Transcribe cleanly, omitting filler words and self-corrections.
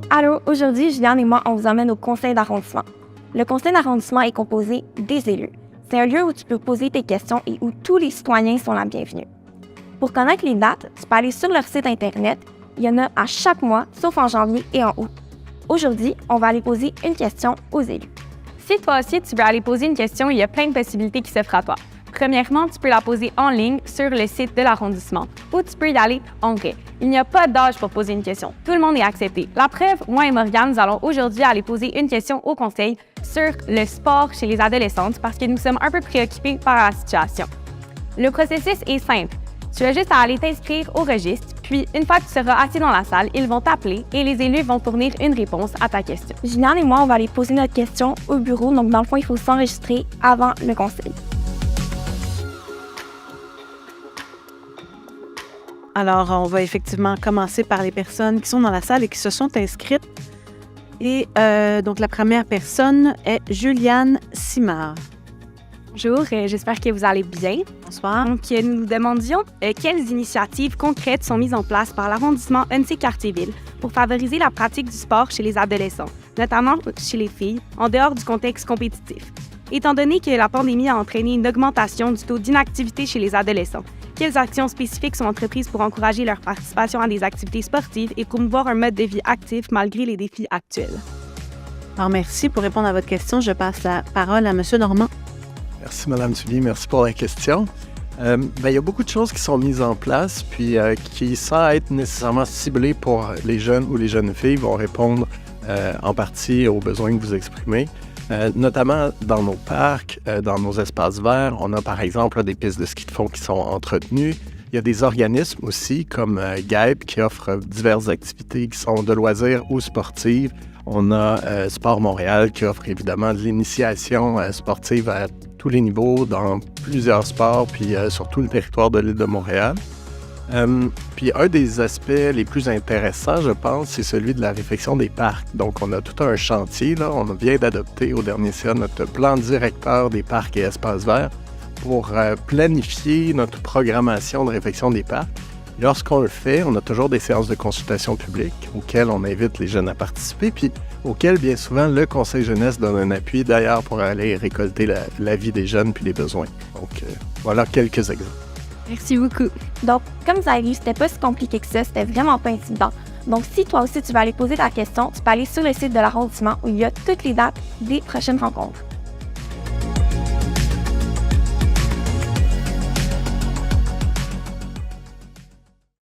Allô, aujourd'hui, Juliane et moi, on vous emmène au conseil d'arrondissement. Le conseil d'arrondissement est composé des élus. C'est un lieu où tu peux poser tes questions et où tous les citoyens sont la bienvenue. Pour connaître les dates, tu peux aller sur leur site Internet. Il y en a à chaque mois, sauf en janvier et en août. Aujourd'hui, on va aller poser une question aux élus. Si toi aussi, tu veux aller poser une question, il y a plein de possibilités qui s'offrent à toi. Premièrement, tu peux la poser en ligne sur le site de l'arrondissement ou tu peux y aller en vrai. Il n'y a pas d'âge pour poser une question. Tout le monde est accepté. La preuve, moi et Morgane, nous allons aujourd'hui aller poser une question au conseil sur le sport chez les adolescentes parce que nous sommes un peu préoccupés par la situation. Le processus est simple. Tu as juste à aller t'inscrire au registre, puis une fois que tu seras assis dans la salle, ils vont t'appeler et les élus vont fournir une réponse à ta question. Juliane et moi, on va aller poser notre question au bureau. Donc, dans le fond, il faut s'enregistrer avant le conseil. Alors, on va effectivement commencer par les personnes qui sont dans la salle et qui se sont inscrites. Et donc, la première personne est Juliane Simard. Bonjour, j'espère que vous allez bien. Bonsoir. Donc, nous nous demandions quelles initiatives concrètes sont mises en place par l'arrondissement NC-Cartierville pour favoriser la pratique du sport chez les adolescents, notamment chez les filles, en dehors du contexte compétitif. Étant donné que la pandémie a entraîné une augmentation du taux d'inactivité chez les adolescents, quelles actions spécifiques sont entreprises pour encourager leur participation à des activités sportives et promouvoir un mode de vie actif malgré les défis actuels? Alors, merci. Pour répondre à votre question, je passe la parole à M. Normand. Merci, Mme Tully. Merci pour la question. Il y a beaucoup de choses qui sont mises en place, puis qui, sans être nécessairement ciblées pour les jeunes ou les jeunes filles, vont répondre en partie aux besoins que vous exprimez. Notamment dans nos parcs, dans nos espaces verts, on a par exemple des pistes de ski de fond qui sont entretenues. Il y a des organismes aussi comme GAEP qui offrent diverses activités qui sont de loisirs ou sportives. On a Sport Montréal qui offre évidemment de l'initiation sportive à tous les niveaux dans plusieurs sports, puis sur tout le territoire de l'île de Montréal. Puis un des aspects les plus intéressants, je pense, c'est celui de la réfection des parcs. Donc, on a tout un chantier, là. On vient d'adopter au dernier CA notre plan directeur des parcs et espaces verts pour planifier notre programmation de réfection des parcs. Et lorsqu'on le fait, on a toujours des séances de consultation publique auxquelles on invite les jeunes à participer, puis auxquelles, bien souvent, le Conseil jeunesse donne un appui, d'ailleurs, pour aller récolter l'avis des jeunes puis les besoins. Donc, voilà quelques exemples. Merci beaucoup. Donc, comme vous avez vu, c'était pas si compliqué que ça, c'était vraiment pas intimidant. Donc, si toi aussi tu veux aller poser ta question, tu peux aller sur le site de l'arrondissement où il y a toutes les dates des prochaines rencontres.